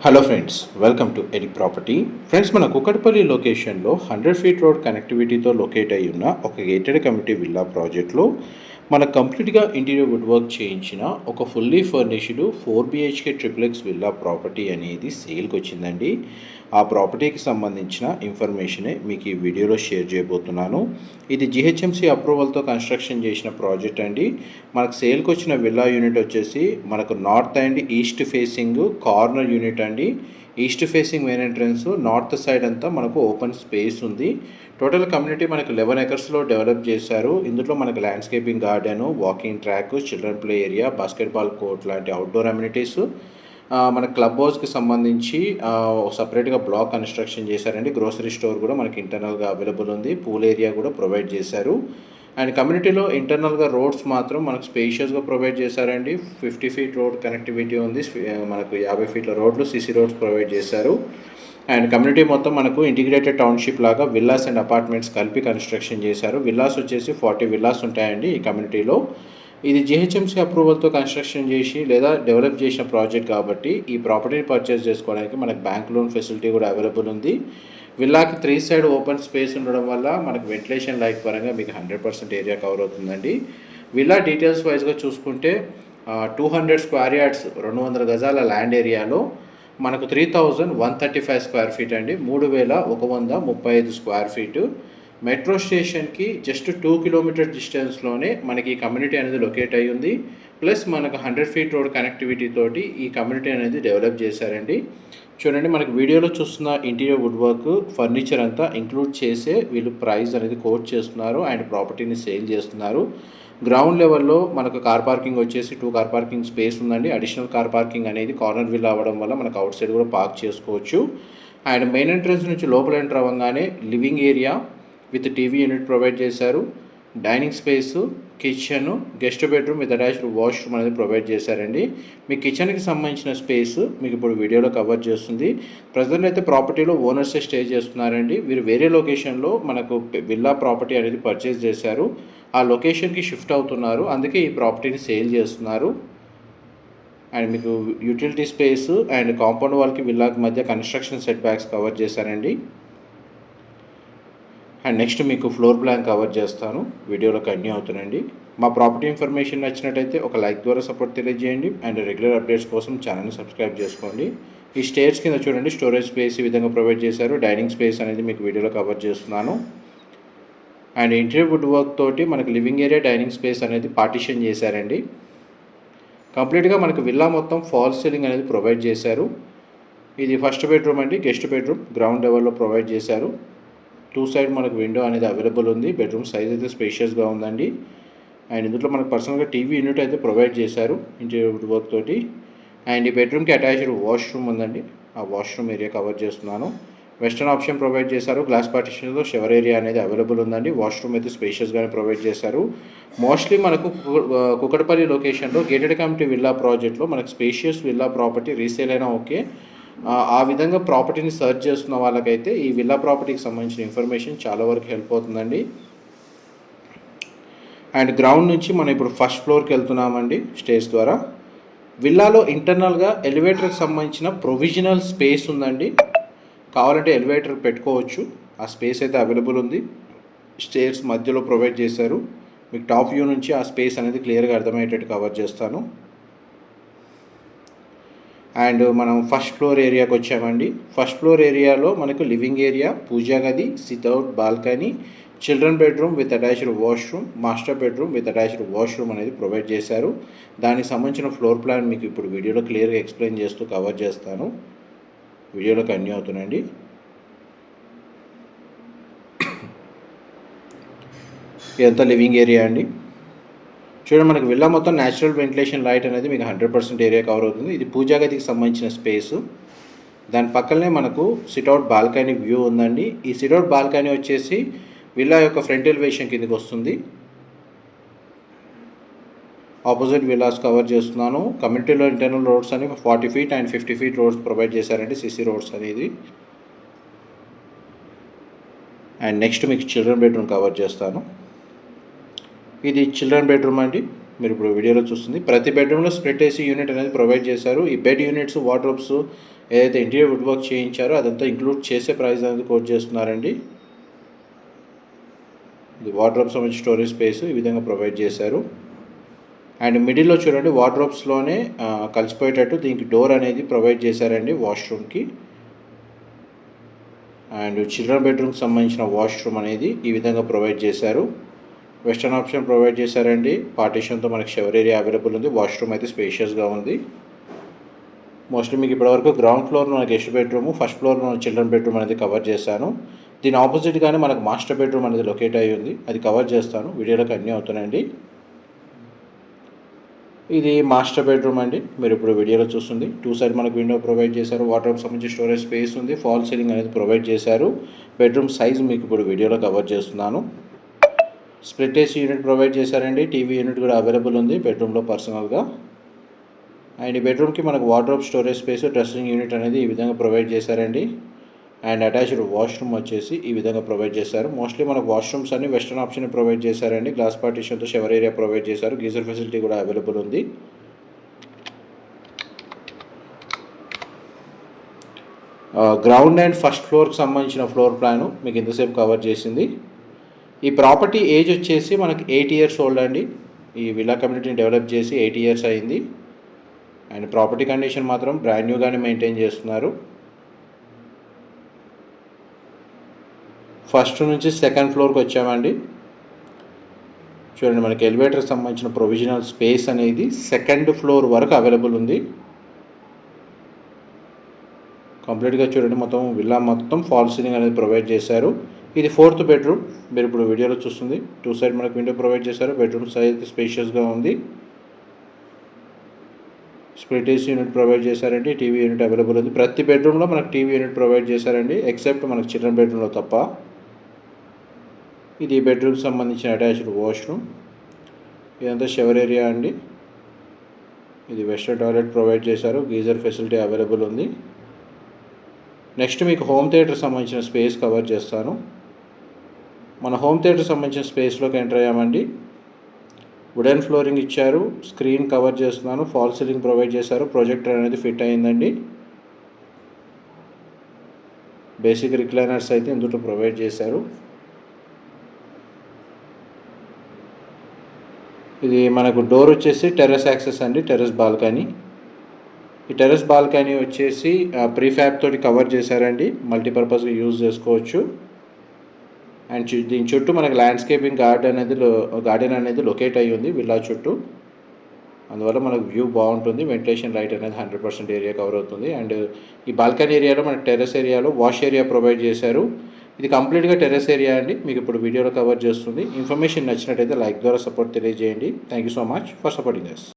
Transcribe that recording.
Hello friends, welcome to AD property. Friends, మన కుకట్పల్లి లొకేషన్లో 100 feet road కనెక్టివిటీతో locate అయి ఉన్న ఒక గేటెడ్ కమ్యూనిటీ విల్లా ప్రాజెక్ట్లో మనకు కంప్లీట్గా ఇంటీరియర్ వుడ్ వర్క్ చేయించిన ఒక fully furnished 4 BHK triplex villa property అనేది సేల్కి వచ్చిందండి. ఆ ప్రాపర్టీకి సంబంధించిన ఇన్ఫర్మేషనే మీకు ఈ వీడియోలో షేర్ చేయబోతున్నాను. ఇది జిహెచ్ఎంసీ అప్రూవల్తో కన్స్ట్రక్షన్ చేసిన ప్రాజెక్ట్ అండి. మనకు సేల్కి వచ్చిన విల్లా యూనిట్ వచ్చేసి మనకు north and east facing corner unit అండి. East facing main entrance, north side అంతా మనకు ఓపెన్ స్పేస్ ఉంది. టోటల్ కమ్యూనిటీ మనకు 11 ఎకర్స్లో డెవలప్ చేశారు. ఇందులో మనకు landscaping garden, walking track, children play area, basketball court లాంటి అవుట్డోర్ అమ్యూనిటీస్, మన క్లబ్ హౌస్కి సంబంధించి సపరేట్గా బ్లాక్ కన్స్ట్రక్షన్ చేశారండి. గ్రోసరీ స్టోర్ కూడా మనకి ఇంటర్నల్గా అవైలబుల్ ఉంది. పూల్ ఏరియా కూడా ప్రొవైడ్ చేశారు. అండ్ కమ్యూనిటీలో ఇంటర్నల్గా రోడ్స్ మాత్రం మనకు స్పేషియస్గా ప్రొవైడ్ చేశారండి. 50 ఫీట్ రోడ్ కనెక్టివిటీ ఉంది. మనకు 50 ఫీట్ల రోడ్లు, సీసీ రోడ్స్ ప్రొవైడ్ చేశారు. అండ్ కమ్యూనిటీ మొత్తం మనకు ఇంటిగ్రేటెడ్ టౌన్షిప్ లాగా విల్లాస్ అండ్ అపార్ట్మెంట్స్ కలిపి కన్స్ట్రక్షన్ చేశారు. విల్లాస్ వచ్చేసి 40 విల్లాస్ ఉంటాయండి ఈ కమ్యూనిటీలో. ఇది జిహెచ్ఎంసీ అప్రూవల్తో కన్స్ట్రక్షన్ చేసి లేదా డెవలప్ చేసిన ప్రాజెక్ట్ కాబట్టి ఈ ప్రాపర్టీని పర్చేస్ చేసుకోవడానికి మనకు బ్యాంక్ లోన్ ఫెసిలిటీ కూడా అవైలబుల్ ఉంది. విల్లాకి 3 సైడ్ ఓపెన్ స్పేస్ ఉండడం వల్ల మనకు వెంటిలేషన్ లైట్ పరంగా మీకు 100% ఏరియా కవర్ అవుతుందండి. విల్లా డీటెయిల్స్ వైజ్గా చూసుకుంటే 200 స్క్వేర్ యార్డ్స్, 200 గజాల ల్యాండ్ ఏరియాలో మనకు 3135 స్క్వేర్ ఫీట్ అండి. 3135 స్క్వేర్ ఫీటు. మెట్రో స్టేషన్కి జస్ట్ 2 కిలోమీటర్ డిస్టెన్స్లోనే మనకి ఈ కమ్యూనిటీ అనేది లొకేట్ అయ్యి ఉంది. ప్లస్ మనకు 100 ఫీట్ రోడ్ కనెక్టివిటీ తోటి ఈ కమ్యూనిటీ అనేది డెవలప్ చేశారండి. చూడండి, మనకు వీడియోలో చూస్తున్న ఇంటీరియర్ వుడ్ వర్క్, ఫర్నిచర్ అంతా ఇంక్లూడ్ చేసే వీళ్ళు ప్రైస్ అనేది కోట్ చేస్తున్నారు అండ్ ప్రాపర్టీని సేల్ చేస్తున్నారు. గ్రౌండ్ లెవెల్లో మనకు కార్ పార్కింగ్ వచ్చేసి 2 కార్ పార్కింగ్ స్పేస్ ఉందండి. అడిషనల్ కార్ పార్కింగ్ అనేది కార్నర్ విల్ అవ్వడం వల్ల మనకు అవుట్ సైడ్ కూడా పార్క్ చేసుకోవచ్చు. అండ్ మెయిన్ ఎంట్రన్స్ నుంచి లోపల ఎంటర్ అవ్వగానే living area with TV unit provide చేశారు. Dining space, kitchen, guest bedroom with attached washroom అనేది ప్రొవైడ్ చేశారండి. మీ కిచెన్కి సంబంధించిన స్పేస్ మీకు ఇప్పుడు వీడియోలో కవర్ చేస్తుంది. ప్రజెంట్ అయితే ప్రాపర్టీలో ఓనర్సే స్టే చేస్తున్నారండి. వీరు వేరే లొకేషన్లో మనకు విల్లా ప్రాపర్టీ అనేది పర్చేస్ చేశారు. ఆ లొకేషన్కి షిఫ్ట్ అవుతున్నారు, అందుకే ఈ ప్రాపర్టీని సేల్ చేస్తున్నారు. అండ్ మీకు యూటిలిటీ స్పేస్ అండ్ కాంపౌండ్ వాల్కి విల్లాకి మధ్య కన్స్ట్రక్షన్ సెట్ బ్యాక్స్ కవర్ చేశారండి. అండ్ నెక్స్ట్ మీకు ఫ్లోర్ ప్లాన్ కవర్ చేస్తాను, వీడియోలో కంటిన్యూ అవుతుందండి. మా ప్రాపర్టీ ఇన్ఫర్మేషన్ నచ్చినట్టయితే ఒక లైక్ ద్వారా సపోర్ట్ తెలియజేయండి అండ్ రెగ్యులర్ అప్డేట్స్ కోసం ఛానల్ని సబ్స్క్రైబ్ చేసుకోండి. ఈ స్టేర్స్ కింద చూడండి, స్టోరేజ్ స్పేస్ ఈ విధంగా ప్రొవైడ్ చేశారు. డైనింగ్ స్పేస్ అనేది మీకు వీడియోలో కవర్ చేస్తున్నాను. అండ్ ఇంటీరియర్ వుడ్ వర్క్ తోటి మనకు లివింగ్ ఏరియా, డైనింగ్ స్పేస్ అనేది పార్టిషన్ చేశారండి. కంప్లీట్గా మనకు విల్లా మొత్తం ఫాల్ సీలింగ్ అనేది ప్రొవైడ్ చేశారు. ఇది ఫస్ట్ బెడ్రూమ్ అండి, గెస్ట్ బెడ్రూమ్ గ్రౌండ్ లెవెల్లో ప్రొవైడ్ చేశారు. 2 సైడ్ మనకు విండో అనేది అవైలబుల్ ఉంది. బెడ్రూమ్ సైజ్ అయితే స్పేషియస్గా ఉందండి. అండ్ ఇందులో మనకు పర్సనల్గా టీవీ యూనిట్ అయితే ప్రొవైడ్ చేశారు ఇంటీరియర్ వుడ్ వర్క్ తోటి. అండ్ ఈ బెడ్రూమ్కి అటాచ్డ్ వాష్రూమ్ ఉందండి, ఆ వాష్రూమ్ ఏరియా కవర్ చేస్తున్నాను. వెస్టర్న్ ఆప్షన్ ప్రొవైడ్ చేశారు. గ్లాస్ పార్టిషన్లో షవర్ ఏరియా అనేది అవైలబుల్ ఉందండి. వాష్రూమ్ అయితే స్పేషియస్గానే ప్రొవైడ్ చేశారు. మోస్ట్లీ మనకు కుకట్పల్లి లొకేషన్లో గేటెడ్ కమ్యూనిటీ విల్లా ప్రాజెక్ట్లో మనకు స్పేషియస్ విల్లా ప్రాపర్టీ రీసేల్ అయినా ఓకే, ఆ విధంగా ప్రాపర్టీని సర్చ్ చేస్తున్న వాళ్ళకైతే ఈ విల్లా ప్రాపర్టీకి సంబంధించిన ఇన్ఫర్మేషన్ చాలా వరకు హెల్ప్ అవుతుందండి. అండ్ గ్రౌండ్ నుంచి మనం ఇప్పుడు ఫస్ట్ ఫ్లోర్కి వెళ్తున్నామండి స్టేర్స్ ద్వారా. విల్లాలో ఇంటర్నల్గా ఎలివేటర్కి సంబంధించిన ప్రొవిజనల్ స్పేస్ ఉందండి. కావాలంటే ఎలివేటర్ పెట్టుకోవచ్చు, ఆ స్పేస్ అయితే అవైలబుల్ ఉంది. స్టేర్స్ మధ్యలో ప్రొవైడ్ చేశారు. మీకు టాప్ వ్యూ నుంచి ఆ స్పేస్ అనేది క్లియర్గా అర్థమయ్యేటట్టు కవర్ చేస్తాను. అండ్ మనం ఫస్ట్ ఫ్లోర్ ఏరియాకి వచ్చామండి. ఫస్ట్ ఫ్లోర్ ఏరియాలో మనకు లివింగ్ ఏరియా, పూజా గది, sit-out, balcony, children bedroom with attached washroom, master bedroom with attached washroom అనేది ప్రొవైడ్ చేశారు. దానికి సంబంధించిన ఫ్లోర్ ప్లాన్ మీకు ఇప్పుడు వీడియోలో క్లియర్గా ఎక్స్ప్లెయిన్ చేస్తూ కవర్ చేస్తాను, వీడియోలో కంటిన్యూ అవుతుందండి. ఇదంతా లివింగ్ ఏరియా అండి. చూడండి, మనకి విల్లా మొత్తం న్యాచురల్ వెంటిలేషన్ లైట్ అనేది మీకు 100% ఏరియా కవర్ అవుతుంది. ఇది పూజా గదికి సంబంధించిన స్పేసు. దాని పక్కనే మనకు సిట్అవుట్ బాల్కనీ వ్యూ ఉందండి. ఈ సిట్అవుట్ బాల్కనీ వచ్చేసి విల్లా యొక్క ఫ్రంట్ ఎలివేషన్ కిందకి వస్తుంది. ఆపోజిట్ విల్లాస్ కవర్ చేస్తున్నాను. కమ్యూనిటీలో ఇంటర్నల్ రోడ్స్ అని 40 feet and 50 feet roads provide చేశారండి, సిసి రోడ్స్ అనేది. అండ్ నెక్స్ట్ మీకు చిల్డ్రన్ బెడ్రూమ్ కవర్ చేస్తాను. ఇది చిల్డ్రన్ బెడ్రూమ్ అండి. మీరు ఇప్పుడు వీడియోలో చూస్తుంది. ప్రతి బెడ్రూమ్లో స్ప్లిట్ ఏసీ యూనిట్ అనేది ప్రొవైడ్ చేశారు. ఈ బెడ్ యూనిట్స్, వార్డ్రోబ్స్ ఏదైతే ఇంటీరియర్ వుడ్ వర్క్ చేయించారో అదంతా ఇంక్లూడ్ చేసే ప్రైస్ అనేది కోట్ చేస్తున్నారండి. ఇది వార్డ్రోబ్ సంబంధించి స్టోరేజ్ స్పేస్ ఈ విధంగా ప్రొవైడ్ చేశారు. అండ్ మిడిల్లో చూడండి వార్డ్రోబ్స్లోనే కలిసిపోయేటట్టు దీనికి డోర్ అనేది ప్రొవైడ్ చేశారండి వాష్రూమ్కి. అండ్ చిల్డ్రన్ బెడ్రూమ్కి సంబంధించిన వాష్రూమ్ అనేది ఈ విధంగా ప్రొవైడ్ చేశారు. వెస్టర్న్ ఆప్షన్ ప్రొవైడ్ చేశారండి. పార్టీషన్తో మనకి షవర్ ఏరియా అవైలబుల్ ఉంది. వాష్రూమ్ అయితే స్పేషియస్గా ఉంది. మోస్ట్లీ మీకు ఇప్పటివరకు గ్రౌండ్ ఫ్లోర్లో మనకి గెస్ట్ బెడ్రూమ్, ఫస్ట్ ఫ్లోర్లో చిల్డ్రన్ బెడ్రూమ్ అనేది కవర్ చేశాను. దీని ఆపోజిట్గానే మనకు మాస్టర్ బెడ్రూమ్ అనేది లొకేట్ అయ్యి ఉంది. అది కవర్ చేస్తాను, వీడియోలోకి అన్నీ అవుతున్నాయండి. ఇది మాస్టర్ బెడ్రూమ్ అండి. మీరు ఇప్పుడు వీడియోలో చూస్తుంది. 2 సైడ్ మనకు విండో ప్రొవైడ్ చేశారు. వాటర్ సంబంధించి స్టోరేజ్ స్పేస్ ఉంది. ఫాల్ సీలింగ్ అనేది ప్రొవైడ్ చేశారు. బెడ్రూమ్ సైజ్ మీకు ఇప్పుడు వీడియోలో కవర్ చేస్తున్నాను. స్ప్లిట్ ఏసీ యూనిట్ ప్రొవైడ్ చేశారండి. టీవీ యూనిట్ కూడా అవైలబుల్ ఉంది బెడ్రూమ్లో పర్సనల్గా. అండ్ ఈ బెడ్రూమ్కి మనకు wardrobe storage space, dressing unit అనేది ఈ విధంగా ప్రొవైడ్ చేశారండి. అండ్ అటాచ్డ్ వాష్రూమ్ వచ్చేసి ఈ విధంగా ప్రొవైడ్ చేశారు. మోస్ట్లీ మనకు వాష్రూమ్స్ అన్ని వెస్టర్న్ ఆప్షన్ ప్రొవైడ్ చేశారండి. గ్లాస్ పార్టీషన్తో షవర్ ఏరియా ప్రొవైడ్ చేశారు. గీజర్ ఫెసిలిటీ కూడా అవైలబుల్ ఉంది. గ్రౌండ్ అండ్ ఫస్ట్ ఫ్లోర్కి సంబంధించిన ఫ్లోర్ ప్లాను మీకు ఇంతసేపు కవర్ చేసింది. ఈ ప్రాపర్టీ ఏజ్ వచ్చేసి మనకి 8 ఇయర్స్ ఓల్డ్ అండి. ఈ విల్లా కమ్యూనిటీని డెవలప్ చేసి 8 ఇయర్స్ అయింది. అండ్ ప్రాపర్టీ కండిషన్ మాత్రం బ్రాండ్ న్యూగానే మెయింటైన్ చేస్తున్నారు. ఫస్ట్ నుంచి సెకండ్ ఫ్లోర్కి వచ్చామండి. చూడండి మనకి ఎలివేటర్కి సంబంధించిన ప్రొవిజనల్ స్పేస్ అనేది సెకండ్ ఫ్లోర్ వరకు అవైలబుల్ ఉంది. కంప్లీట్గా చూడండి మొత్తం విల్లా మొత్తం ఫాల్ సీలింగ్ అనేది ప్రొవైడ్ చేశారు. ఇది 4th బెడ్రూమ్. మీరు ఇప్పుడు వీడియోలో చూస్తుంది. 2 సైడ్ మనకు విండో ప్రొవైడ్ చేశారు. బెడ్రూమ్ సైజ్ స్పేషియస్గా ఉంది. స్ప్లిట్ ఏసీ యూనిట్ ప్రొవైడ్ చేశారండి. టీవీ యూనిట్ అవైలబుల్ ఉంది. ప్రతి బెడ్రూమ్లో మనకు టీవీ యూనిట్ ప్రొవైడ్ చేశారండి, ఎక్సెప్ట్ మనకు చిల్డ్రన్ బెడ్రూమ్లో తప్ప. ఇది బెడ్రూమ్కి సంబంధించిన అటాచ్డ్ వాష్రూమ్. ఇదంతా షవర్ ఏరియా అండి. ఇది వెస్టర్న్ టాయిలెట్ ప్రొవైడ్ చేశారు. గీజర్ ఫెసిలిటీ అవైలబుల్ ఉంది. నెక్స్ట్ మీకు హోమ్ థియేటర్ సంబంధించిన స్పేస్ కవర్ చేస్తాను. మన హోమ్ థియేటర్ సంబంధించిన స్పేస్లోకి ఎంటర్ అయ్యామండి. వుడెన్ ఫ్లోరింగ్ ఇచ్చారు. స్క్రీన్ కవర్ చేస్తున్నాను. ఫాల్ సీలింగ్ ప్రొవైడ్ చేశారు. ప్రొజెక్టర్ అనేది ఫిట్ అయిందండి. బేసిక్ రిక్లైనర్స్ అయితే ఇందులో ప్రొవైడ్ చేశారు. ఇది మనకు డోర్ వచ్చేసి టెర్రస్ యాక్సెస్ అండి, టెర్రస్ బాల్కనీ. ఈ టెర్రస్ బాల్కనీ వచ్చేసి ప్రీఫ్యాబ్ తోటి కవర్ చేశారండి. మల్టీపర్పస్గా యూజ్ చేసుకోవచ్చు. అండ్ దీని చుట్టూ మనకి ల్యాండ్స్కేపింగ్ గార్డెన్ అనేది లొకేట్ అయ్యి ఉంది విల్లా చుట్టూ. అందువల్ల మనకు వ్యూ బాగుంటుంది. వెంటిలేషన్ లైట్ అనేది 100% ఏరియా కవర్ అవుతుంది. అండ్ ఈ బాల్కనీ ఏరియాలో మనకి టెర్రస్ ఏరియాలో వాష్ ఏరియా ప్రొవైడ్ చేశారు. ఇది కంప్లీట్గా టెర్రస్ ఏరియా అండి. మీకు ఇప్పుడు వీడియోలో కవర్ చేస్తుంది. ఇన్ఫర్మేషన్ నచ్చినట్టయితే లైక్ ద్వారా సపోర్ట్ తెలియజేయండి. Thank you so much for supporting us.